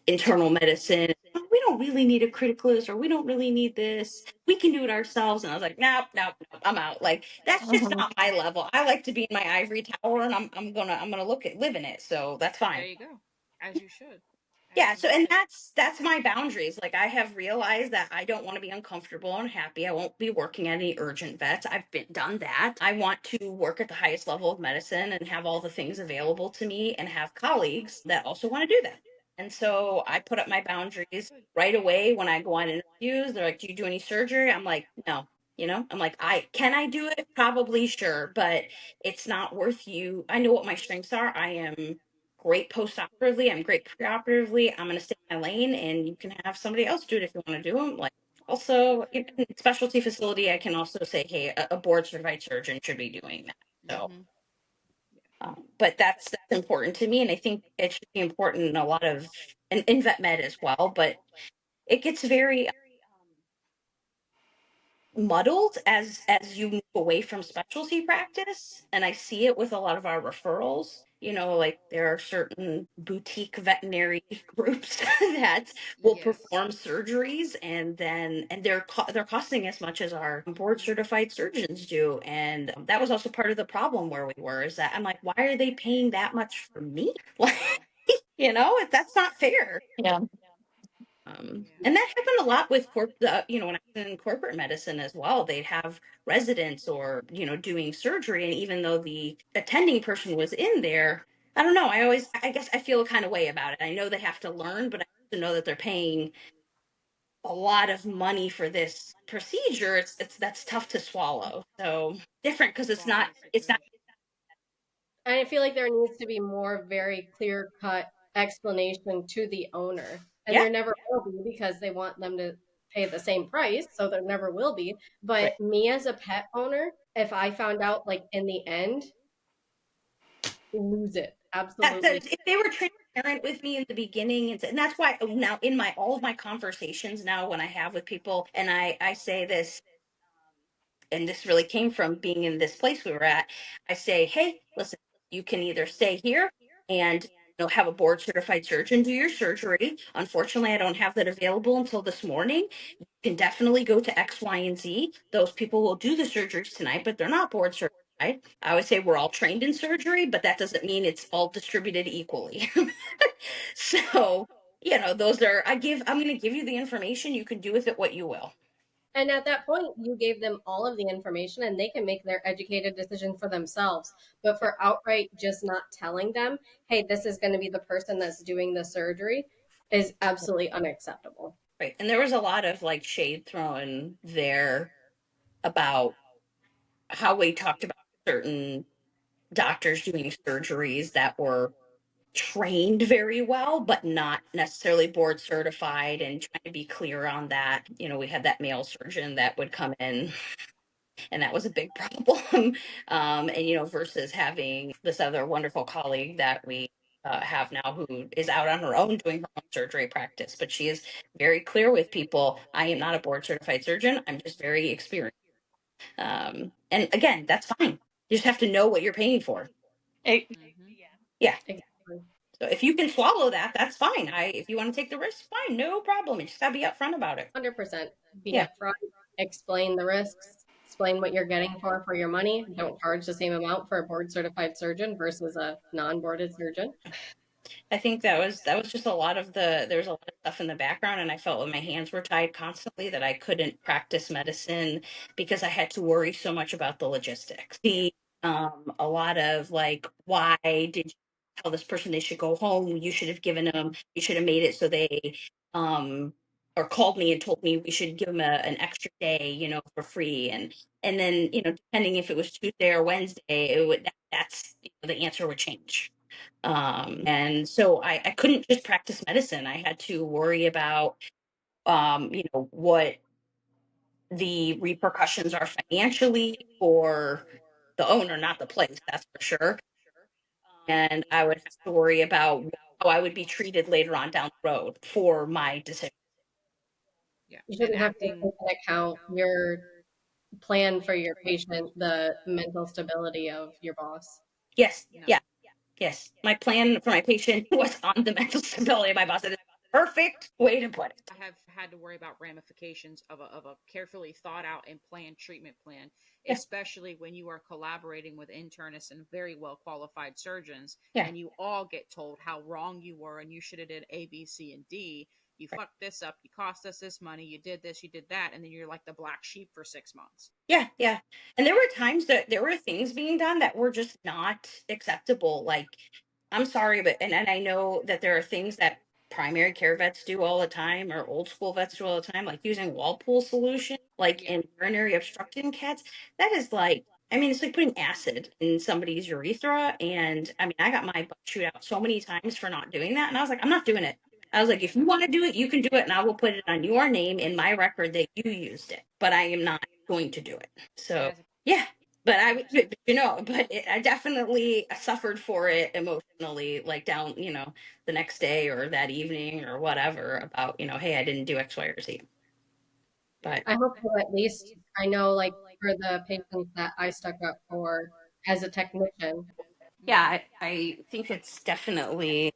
internal medicine. We don't really need a criticalist, or we don't really need this. We can do it ourselves. And I was like, nope, nope, nope, I'm out. Like that's just Mhm. not my level. I like to be in my ivory tower, and I'm gonna live in it. So that's There fine. you go. As you should. As Yeah, you so and should. that's my boundaries. Like I have realized that I don't want to be uncomfortable or unhappy. I won't be working at any urgent vets. I've done that. I want to work at the highest level of medicine and have all the things available to me and have colleagues that also want to do that. And so I put up my boundaries Good. right away when I go on interviews. They're like, "Do you do any surgery?" I'm like, "No." I'm like, I do it? Probably, sure, but it's not worth you. I know what my strengths are. I am great post-operatively. I'm great preoperatively. I'm going to stay in my lane, and you can have somebody else do it if you want to do them. Like also in specialty facility, I can also say, hey, a board certified surgeon should be doing that. So, Mm-hmm. but that's important to me, and I think it should be important in a lot of in vet med as well. But it gets very muddled as you move away from specialty practice, and I see it with a lot of our referrals. Like there are certain boutique veterinary groups that will Yes. perform surgeries, and they're costing as much as our board Mm-hmm. certified surgeons do. And that was also part of the problem where we were, is that I'm like, why are they paying that much for me? Like, that's not fair. Yeah. Yeah. And that happened a lot with when I was in corporate medicine as well. They'd have residents or, doing surgery. And even though the attending person was in there, I don't know. I guess I feel a kind of way about it. I know they have to learn, but I also know that they're paying a lot of money for this procedure. That's tough to swallow. So different because it's not, Swallowing situation. And I feel like there needs to be more very clear cut explanation to the owner. And yeah. there never will be because they want them to pay the same price. So there never will be. Right. But me as a pet owner, if I found out like in the end, lose it. Absolutely. If they were transparent with me in the beginning, and that's why now in my all of my conversations now when I have with people, and I say this, and this really came from being in this place we were at. I say, hey, listen, you can either stay here and have a board certified surgeon do your surgery. Unfortunately, I don't have that available until this morning. You can definitely go to X, Y, and Z. Those people will do the surgeries tonight, but they're not board certified. I would say we're all trained in surgery, but that doesn't mean it's all distributed equally. So, I'm going to give you the information. You can do with it what you will. And at that point, you gave them all of the information and they can make their educated decision for themselves. But for outright just not telling them, hey, this is going to be the person that's doing the surgery is absolutely unacceptable. Right. And there was a lot of like shade thrown there about how we talked about certain doctors doing surgeries that were trained very well, but not necessarily board certified, and trying to be clear on that. We had that male surgeon that would come in, and that was a big problem. And versus having this other wonderful colleague that we have now, who is out on her own doing her own surgery practice. But she is very clear with people, I am not a board certified surgeon. I'm just very experienced. And again, that's fine. You just have to know what you're paying for. It, Yeah. Exactly. So if you can swallow that, that's fine. If you want to take the risk, fine, no problem. You just gotta be upfront about it. 100%. Be Yeah. upfront, explain the risks, explain what you're getting for your money. Don't charge the same amount for a board certified surgeon versus a non-boarded surgeon. I think that was just a lot of there was a lot of stuff in the background, and I felt when my hands were tied constantly that I couldn't practice medicine because I had to worry so much about the logistics. A lot of like, why did you tell this person they should go home? You should have given them, you should have made it so they or called me and told me we should give them an extra day, for free, and then, depending if it was Tuesday or Wednesday, that's the answer would change. And so I couldn't just practice medicine. I had to worry about, what the repercussions are financially for the owner, not the place, that's for sure. And I would have to worry about how I would be treated later on down the road for my decision. Yeah. You And shouldn't have to take acting, into account your plan for your patient, the mental stability of your boss. Yes. no. Yeah. Yes. My plan for my patient was on the mental stability of my boss. It is a perfect way to put it. I have had to worry about ramifications of a carefully thought out and planned treatment plan, Yeah. especially when you are collaborating with internists and very well qualified surgeons, Yeah. and you all get told how wrong you were and you should have did A, B, C, and D. You fucked this up. You cost us this money. You did this. You did that, and then you're like the black sheep for 6 months. Yeah, yeah. And there were times that there were things being done that were just not acceptable. Like, I'm sorry, but and I know that there are things that primary care vets do all the time, or old school vets do all the time, like using Whirlpool solution, like Yeah. in urinary obstruction cats. That is like, I mean, it's like putting acid in somebody's urethra. And I mean, I got my butt chewed out so many times for not doing that. And I was like, I'm not doing it. I was like, if you want to do it, you can do it, and I will put it on your name in my record that you used it. But I am not going to do it. So yeah, but I definitely suffered for it emotionally, like down, the next day or that evening or whatever, about, hey, I didn't do X, Y, or Z. But I hope so. At least I know, like, for the patients that I stuck up for as a technician, yeah, I think it's definitely,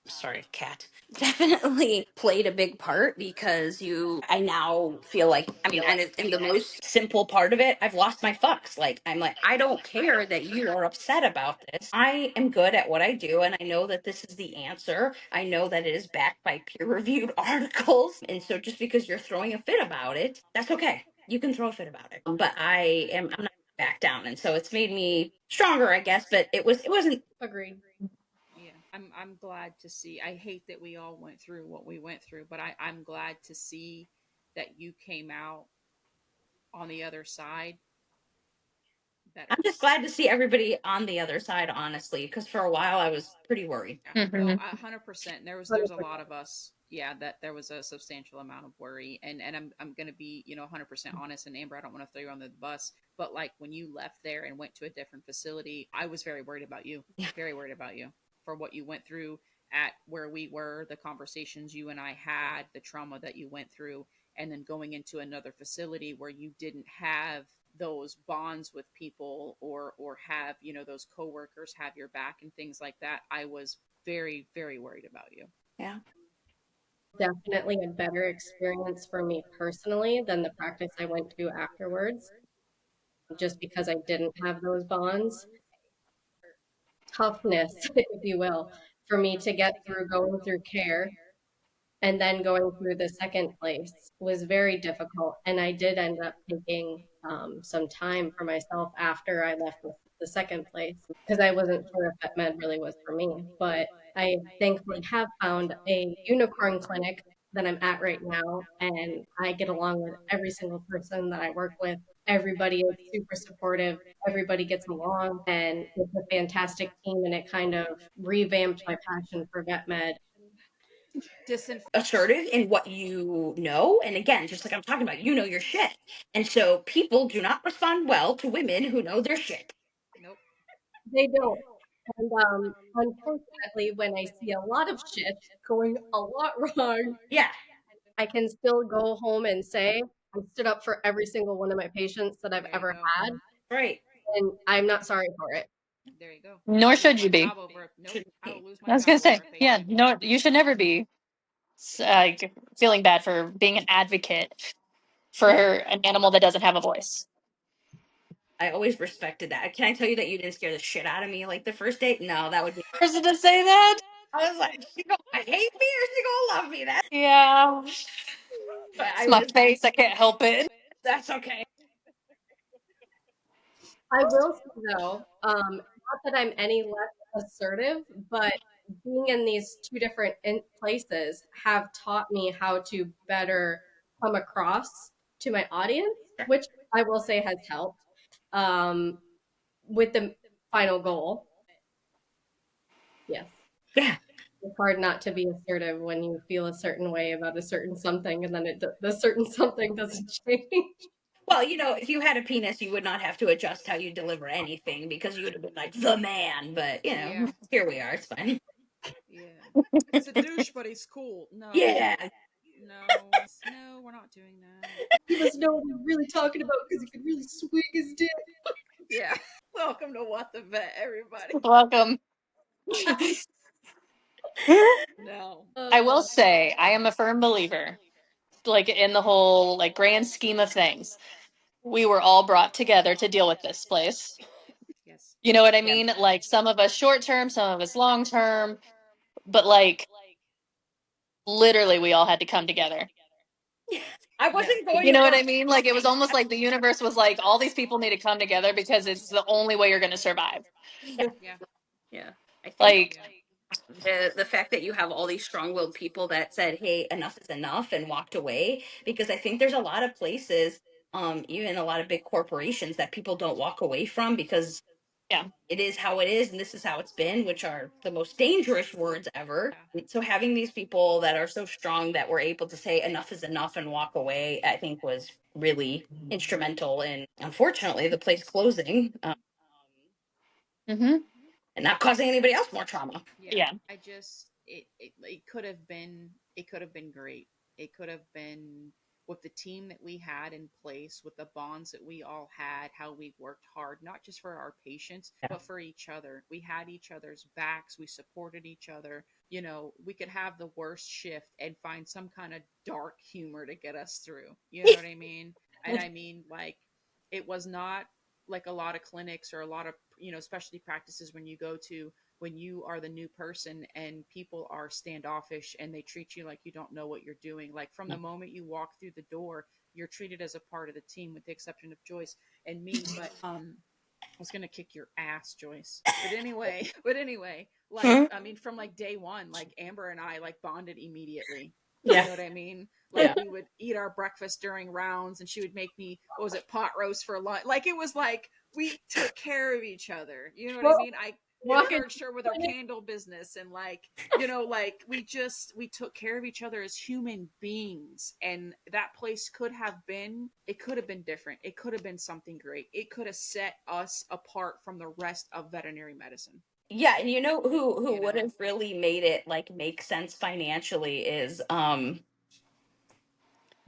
sorry, cat, definitely played a big part, because I now feel like, I mean, and in the most simple part of it, I've lost my fucks. Like, I'm like, I don't care that you are upset about this. I am good at what I do, and I know that this is the answer. I know that it is backed by peer-reviewed articles. And so just because you're throwing a fit about it, that's okay. You can throw a fit about it. But I'm not back down. And so it's made me stronger, I guess, but it wasn't. agreed. Yeah, I'm glad to see. I hate that we all went through what we went through, but I'm glad to see that you came out on the other side better. I'm just glad to see everybody on the other side, honestly, because for a while I was pretty worried. No, 100%. There's a lot of us, yeah, that there was a substantial amount of worry, and I'm gonna be 100% honest. And Amber, I don't want to throw you on the bus, but like when you left there and went to a different facility, I was very worried about you. Yeah. Very worried about you for what you went through at where we were, the conversations you and I had, the trauma that you went through, and then going into another facility where you didn't have those bonds with people, or have those coworkers have your back and things like that. I was very, very worried about you. Yeah. Definitely a better experience for me personally than the practice I went to afterwards, just because I didn't have those bonds. Toughness, if you will, for me to get through going through care and then going through the second place was very difficult. And I did end up taking some time for myself after I left the second place, because I wasn't sure if vet med really was for me. But I thankfully have found a unicorn clinic that I'm at right now, and I get along with every single person that I work with. Everybody is super supportive. Everybody gets along, and it's a fantastic team. And it kind of revamped my passion for vet med. Assertive in what you know. And again, just like I'm talking about, your shit. And so people do not respond well to women who know their shit. Nope. They don't. And unfortunately, when I see a lot of shit going a lot wrong, Yeah. I can still go home and say I stood up for every single one of my patients that I've There you ever go. had, Right. and I'm not sorry for it. There you go. Nor I'll lose should you my be. job over it. Nope. Shouldn't I will be. lose I my was job gonna say, over a yeah, patient. no, you should never be feeling bad for being an advocate for an animal that doesn't have a voice. I always respected that. Can I tell you that you didn't scare the shit out of me like the first date? No, that would be. Person to say that? I was like, she gonna hate me or she gonna love me? That, Yeah, but it's I my was. face. I can't help it. That's okay. I will say though, not that I'm any less assertive, but being in these two different places have taught me how to better come across to my audience, which I will say has helped um, with the final goal. Yes, Yeah. it's hard not to be assertive when you feel a certain way about a certain something, and then the certain something doesn't change. Well, if you had a penis, you would not have to adjust how you deliver anything because you would have been like the man. But Yeah. here we are. It's fine. Yeah. He's a douche, but he's cool. No. Yeah. No, we're not doing that. He must know what he's really talking about because he can really swing his dick. Yeah. Welcome to What the Vet, everybody. Welcome. No. I will say, I am a firm believer, like in the whole grand scheme of things. We were all brought together to deal with this place. Yes. You know what I Yeah. mean? Like some of us short term, some of us long term, but literally we all had to come together. I wasn't going You to know what work. I mean? Like it was almost like the universe was like, all these people need to come together because it's the only way you're going to survive. Yeah. Yeah. I think Like, the fact that you have all these strong-willed people that said, "Hey, enough is enough," and walked away, because I think there's a lot of places, even a lot of big corporations, that people don't walk away from because yeah. it is how it is and this is how it's been, which are the most dangerous words ever. So having these people that are so strong that were able to say enough is enough and walk away, I think was really instrumental in, unfortunately, the place closing, Mm-hmm. and not causing anybody else more trauma. Yeah. I just it could have been great. It could have been with the team that we had in place, with the bonds that we all had, how we worked hard, not just for our patients, but for each other. We had each other's backs, we supported each other. We could have the worst shift and find some kind of dark humor to get us through. You know what I mean? And I mean, like, it was not like a lot of clinics or a lot of, specialty practices when you go to, when you are the new person and people are standoffish and they treat you like you don't know what you're doing. Like from the moment you walk through the door, you're treated as a part of the team, with the exception of Joyce and me. But I was gonna kick your ass, Joyce. But anyway, like, I mean, from like day one, like Amber and I like bonded immediately. You Yeah. know what I mean? Like Yeah. we would eat our breakfast during rounds, and she would make me, what was it, pot roast for lunch. Like it was like we took care of each other. You know what I Well, mean? I walking encouraged her with her candle business, and like, like we took care of each other as human beings. And that place could have been different. It could have been something great. It could have set us apart from the rest of veterinary medicine. Yeah, and you know who You would know? have really made it like make sense financially is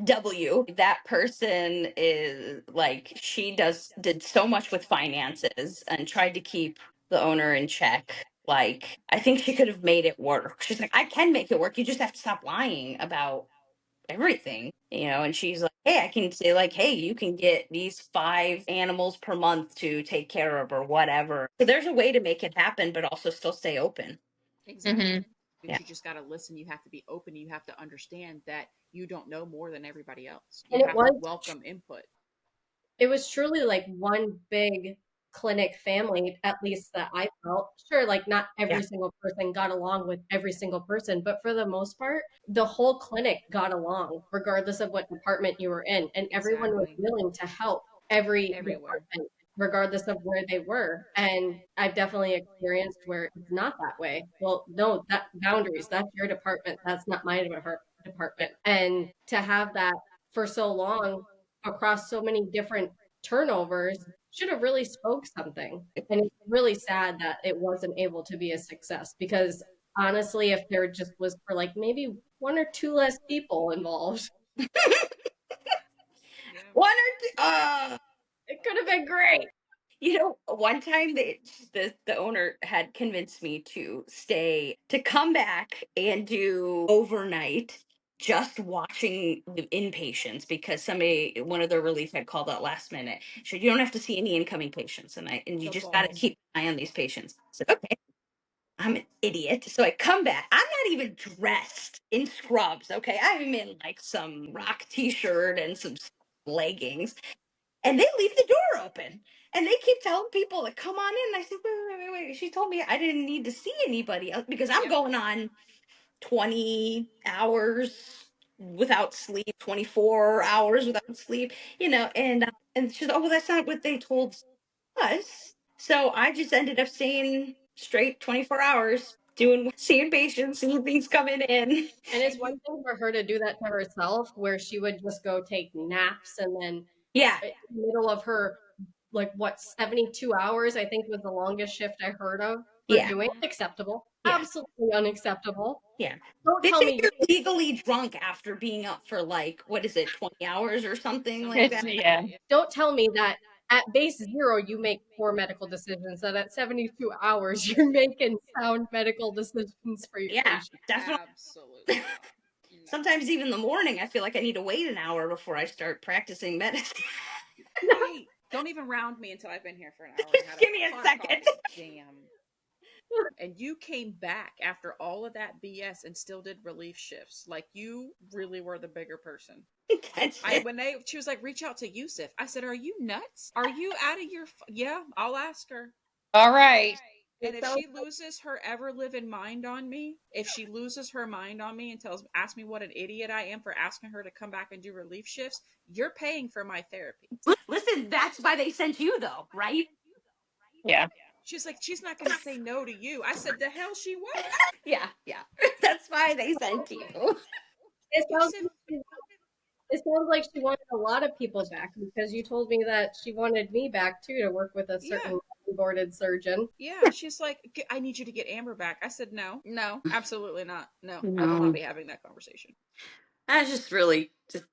W. That person is like, she did so much with finances and tried to keep the owner in check. Like, I think she could have made it work. She's like, I can make it work. You just have to stop lying about everything. And she's like, hey, I can say, like, hey, you can get these 5 animals per month to take care of or whatever. So there's a way to make it happen, but also still stay open. Exactly. Mm-hmm. But you just got to listen. You have to be open. You have to understand that you don't know more than everybody else. and You have to welcome input. it was truly like one big clinic family, at least that I felt. Sure, like not Yeah. every single person got along with every single person, but for the most part, the whole clinic got along, regardless of what department you were in. And everyone was Exactly. willing to help every Everywhere. department, regardless of where they were. And I've definitely experienced where it's not that way. Well, no, that boundaries, that's your department. That's not my department. And to have that for so long across so many different turnovers should have really spoke something. And it's really sad that it wasn't able to be a success because honestly, if there just was for like maybe one or two less people involved, Yeah. One or two, it could have been great. you know, one time the owner had convinced me to stay to come back and do overnight just watching the inpatients because one of their relief had called out last minute. She said, you don't have to see any incoming patients and you The just gotta balls. keep an eye on these patients. I said, okay. I'm an idiot. So I come back. I'm not even dressed in scrubs. Okay. I'm in like some rock t-shirt and some leggings. And they leave the door open. And they keep telling people to come on in. And I said, wait. She told me I didn't need to see anybody else because I'm Yep. going on 20 hours without sleep, 24 hours without sleep, and she's, oh, well, that's not what they told us. So I just ended up staying straight 24 hours, seeing patients, seeing things coming in. And it's one thing for her to do that to herself, where she would just go take naps and then Yeah. in the middle of her, like what, 72 hours, I think was the longest shift I heard of for Yeah. doing. Acceptable. Yeah. Absolutely unacceptable. Yeah. Don't They tell say me you're legally drunk after being up for like, what is it, 20 hours or something like It's, that? yeah. don't tell me that at base zero you make poor medical decisions, that at 72 hours you're making sound medical decisions for your Yeah, patient. definitely. Absolutely not. No. Sometimes even in the morning, I feel like I need to wait an hour before I start practicing medicine. Right. Don't even round me until I've been here for an hour and Just had give me a pot of second. coffee. Damn. And you came back after all of that BS and still did relief shifts. Like you really were the bigger person. She was like, reach out to Yusuf. I said, are you nuts? Are you out of your? Yeah, I'll ask her. All right. And if she loses her ever living mind on me, if she loses her mind on me and asks me what an idiot I am for asking her to come back and do relief shifts, you're paying for my therapy. Listen, that's why they sent you, though, right? Yeah. She's like, she's not going to say no to you. I said, the hell she will. Yeah. That's why they sent you. It sounds, Yusuf, it sounds like she wanted a lot of people back because you told me that she wanted me back too to work with a certain boarded surgeon. yeah, she's like, I need you to get Amber back. I said, no, absolutely not. No, I will not be having that conversation. That's just really just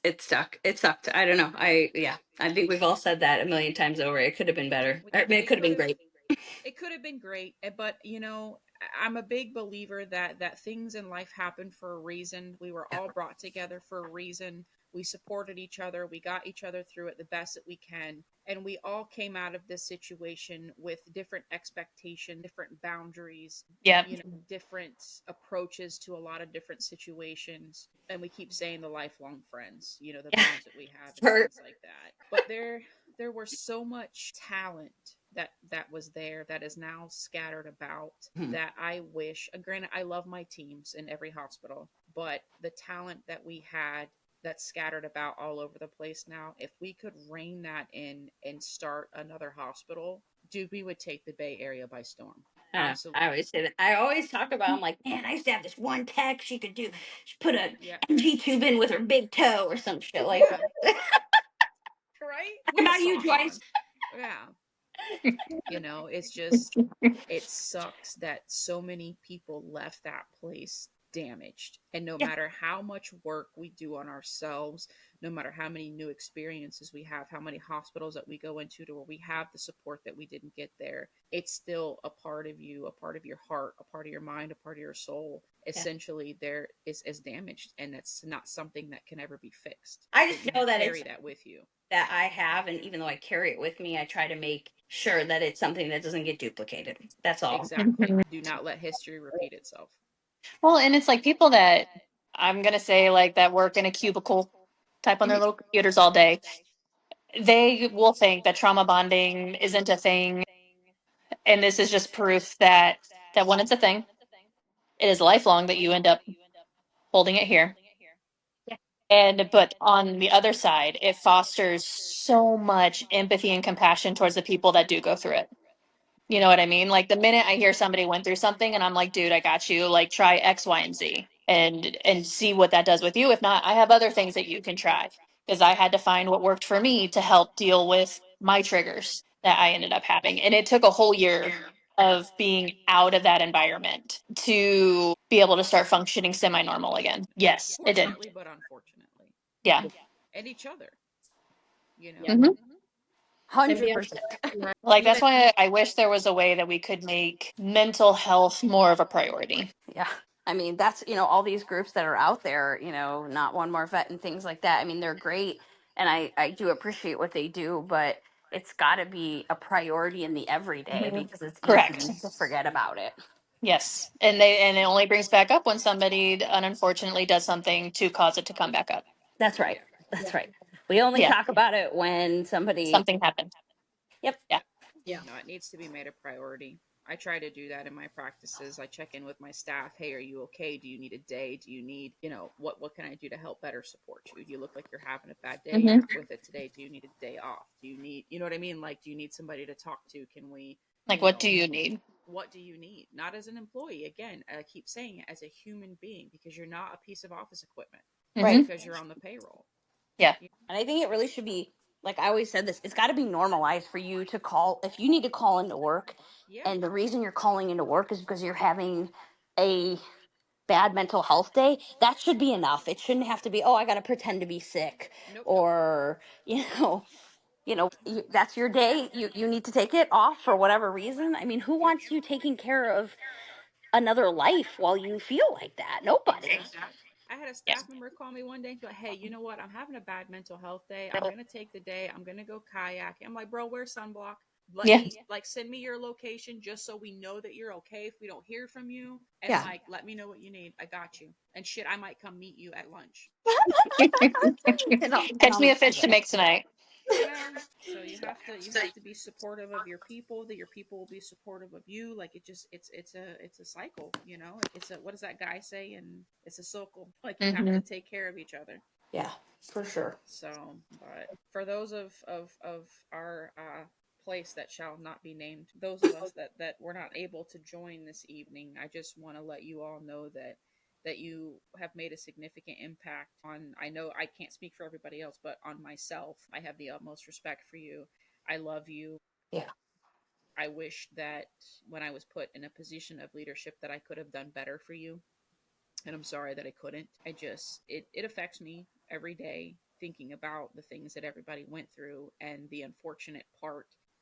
it stuck. It sucked. I don't know. I think we've all said that a million times over. It could have been better. I mean, it could have been great. It could have been great, but I'm a big believer that things in life happen for a reason. We were all brought together for a reason. We supported each other. We got each other through it the best that we can. And we all came out of this situation with different expectations, different boundaries, Yeah. different approaches to a lot of different situations. And we keep saying the lifelong friends, the bonds that we have and things like that. But there was so much talent that was there that is now scattered about that I wish, granted, I love my teams in every hospital, but the talent that we had that's scattered about all over the place now, if we could rein that in and start another hospital, dude, we would take the Bay Area by storm. Absolutely. I always say that. I always talk about, I'm like, man, I used to have this one tech. She put a NG tube in with her big toe or some shit like that. Right? How about you, Joyce? Yeah. It's just, it sucks that so many people left that place damaged. And no matter how much work we do on ourselves, no matter how many new experiences we have, how many hospitals that we go into to where we have the support that we didn't get there, it's still a part of you, a part of your heart, a part of your mind, a part of your soul. Essentially, there is damaged, and that's not something that can ever be fixed. I just know that carry that with you. That I have, and even though I carry it with me, I try to make sure that it's something that doesn't get duplicated. That's all. Exactly. Do not let history repeat itself. Well, and it's like people that I'm going to say like that work in a cubicle, type on their little computers all day. They will think that trauma bonding isn't a thing. And this is just proof that when it's a thing, it is lifelong, that you end up holding it here. But on the other side, it fosters so much empathy and compassion towards the people that do go through it. You know what I mean? Like the minute I hear somebody went through something and I'm like, dude, I got you, like try X, Y, and Z and see what that does with you. If not, I have other things that you can try. because I had to find what worked for me to help deal with my triggers that I ended up having. And it took a whole year of being out of that environment to be able to start functioning semi-normal again. Yes, it did. Fortunately, but unfortunately. Yeah. And each other, you know? Yeah. Mhm. 100%. Like, that's why I wish there was a way that we could make mental health more of a priority. Yeah. I mean, that's, all these groups that are out there, Not One More Vet and things like that. I mean, they're great. And I do appreciate what they do, but it's got to be a priority in the everyday because it's Correct. easy to forget about it. Yes. And it only brings back up when somebody unfortunately does something to cause it to come back up. That's right. Yeah. That's right. We only Yeah. talk about it when somebody. Something happened. Yep. Yeah. Yeah. No, it needs to be made a priority. I try to do that in my practices. I check in with my staff. Hey, are you okay? Do you need a day? Do you need, what can I do to help better support you? You look like you're having a bad day. Mhm. Yeah, with it today. Do you need a day off? Do you need, you know what I mean? Like, do you need somebody to talk to? Can we, Like, what do you need? what do you need? Not as an employee. Again, I keep saying it, as a human being, because you're not a piece of office equipment. Right. Because you're on the payroll. Yeah. And I think it really should be, like I always said this, it's got to be normalized for you to call, if you need to call into work, Yeah. and the reason you're calling into work is because you're having a bad mental health day, that should be enough. It shouldn't have to be, oh, I got to pretend to be sick, Nope. or, that's your day. You need to take it off for whatever reason. I mean, who wants you taking care of another life while you feel like that? Nobody. Exactly. I had a staff member call me one day and go, hey, you know what? I'm having a bad mental health day. I'm going to take the day. I'm going to go kayaking. I'm like, bro, wear sunblock. Let Yeah. me, send me your location just so we know that you're okay if we don't hear from you. And, Yeah. let me know what you need. I got you. And shit, I might come meet you at lunch. Catch me a fish to make tonight. So you have to be supportive of your people, that your people will be supportive of you. Like, it's a cycle, it's a, what does that guy say? And it's a circle. Like, you have to take care of each other. Yeah, for sure. So, but for those of our place that shall not be named, those of us that were not able to join this evening, I just want to let you all know that you have made a significant impact on, I know I can't speak for everybody else, but on myself. I have the utmost respect for you. I love you. Yeah. I wish that when I was put in a position of leadership that I could have done better for you. And I'm sorry that I couldn't. It affects me every day, thinking about the things that everybody went through and the unfortunate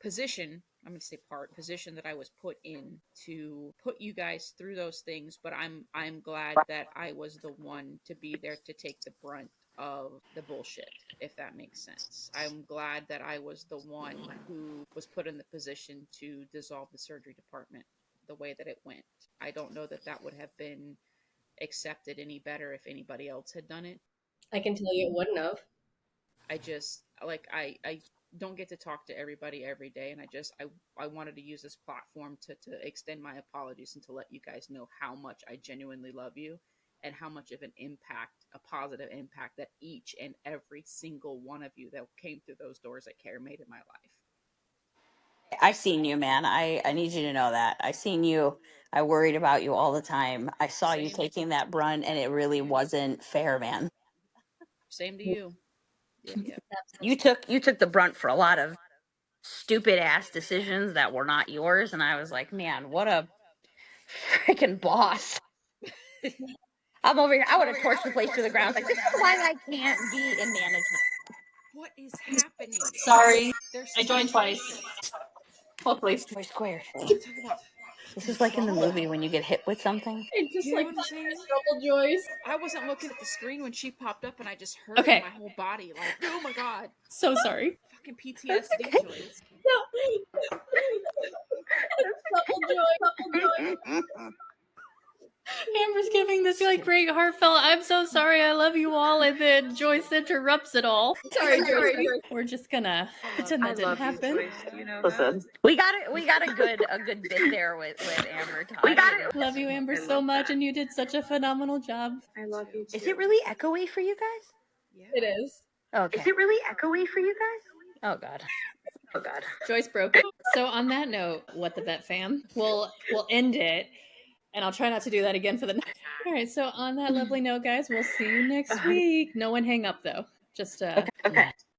position, I'm going to say position that I was put in to put you guys through those things. But I'm glad that I was the one to be there to take the brunt of the bullshit, if that makes sense. I'm glad that I was the one who was put in the position to dissolve the surgery department the way that it went. I don't know that that would have been accepted any better if anybody else had done it. I can tell you it wouldn't have. I just, I don't get to talk to everybody every day, and I wanted to use this platform to extend my apologies and to let you guys know how much I genuinely love you, and how much of an impact, a positive impact, that each and every single one of you that came through those doors at Care made in my life. I seen you, man. I need you to know that. I seen you. I worried about you all the time. I saw you Same. taking that brunt, and it really wasn't fair, man. Same to you. Yeah. You took the brunt for a lot of stupid ass decisions that were not yours, and I was like, man, what a freaking boss. I'm over here. I would have torched the place to the ground. Like, this is why I can't be in management. What is happening? Sorry. There's I joined twice. Hopefully. Joy squared. Talk about This is like in the movie when you get hit with something. It just You know like what I'm saying? double joys. I wasn't looking at the screen when she popped up, and I just heard it in my whole body, like, oh my god, So sorry. fucking PTSD, okay. Joyce. Double joy. Amber's giving this like great heartfelt, I'm so sorry, I love you all, and then Joyce interrupts it all. Sorry, Joyce. We're just gonna pretend that didn't happen. You know Listen, we got a good bit there with Amber talking. Love you, Amber, so much, and you did such a phenomenal job. I love you too. Is it really echoey for you guys? Yeah. It is. Okay. Is it really echoey for you guys? Oh god. Oh god. Joyce broke it. So on that note, what the vet fam, we'll end it, and I'll try not to do that again for the next. All right. So on that lovely note, guys, we'll see you next week. No one hang up though. Just Just Okay.